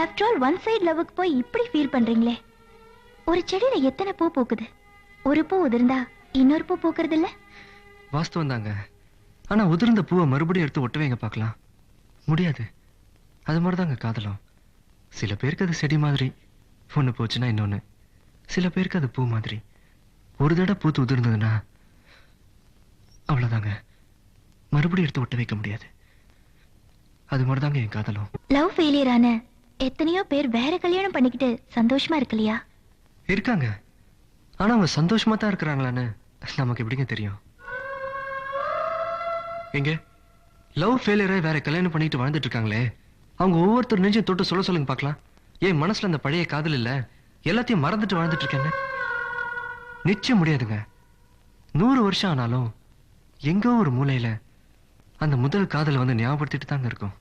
After all one side லவ்வுக்கு போய் இப்படி feel பண்றீங்களே. ஒரு செடியில எத்தனை பூ பூக்குது, ஒரு பூ உதிர்ந்தா இன்னொரு பூ பூக்குறது இல்ல? வாஸ்தவம் தாங்க. ஆனா உதிர்ந்த பூவை மறுபடியும் எடுத்து ஒட்டவேங்க பார்க்கலாம், முடியாது. அது மாதிரிதாங்க காதலும். சில பேருக்கு அது செடி மாதிரி, ஒண்ணு போச்சுன்னா இன்னொன்னு. சில பேருக்கு அது பூ மாதிரி, ஒரு தடவை பூத்து உதிர்ந்ததுன்னா அவ்வளவுதாங்க, மறுபடியும் எடுத்து ஒட்ட வைக்க முடியாது. அது மாதிரிதாங்க என் காதலும். லவ் ஃபெயிலியர் ஆன எத்தனையோ பேர் வேற கல்யாணம் பண்ணிக்கிட்டு சந்தோஷமா இருக்கலையா? இருக்காங்க. ஆனா அவங்க சந்தோஷமா தான் இருக்கிறாங்களான்னு நமக்கு எப்படிங்க தெரியும்? எங்க லவ் ஃபெயிலியரை வேற கல்யாணம் பண்ணிட்டு வாழ்ந்துட்டு இருக்காங்களே, அவங்க ஒவ்வொருத்தர் நெஞ்சையும் தொட்டு சொல்ல சொல்லுங்க பார்க்கலாம். என் மனசுல அந்த பழைய காதல் இல்ல, எல்லாத்தையும் மறந்துட்டு வாழ்ந்துட்டு இருக்கேன்னு. நிச்சயம் முடியாதுங்க. 100 வருஷம் ஆனாலும் எங்கோ ஒரு மூலையில அந்த முதல் காதல் வந்து ஞாபகப்படுத்திட்டு தாங்க இருக்கும்.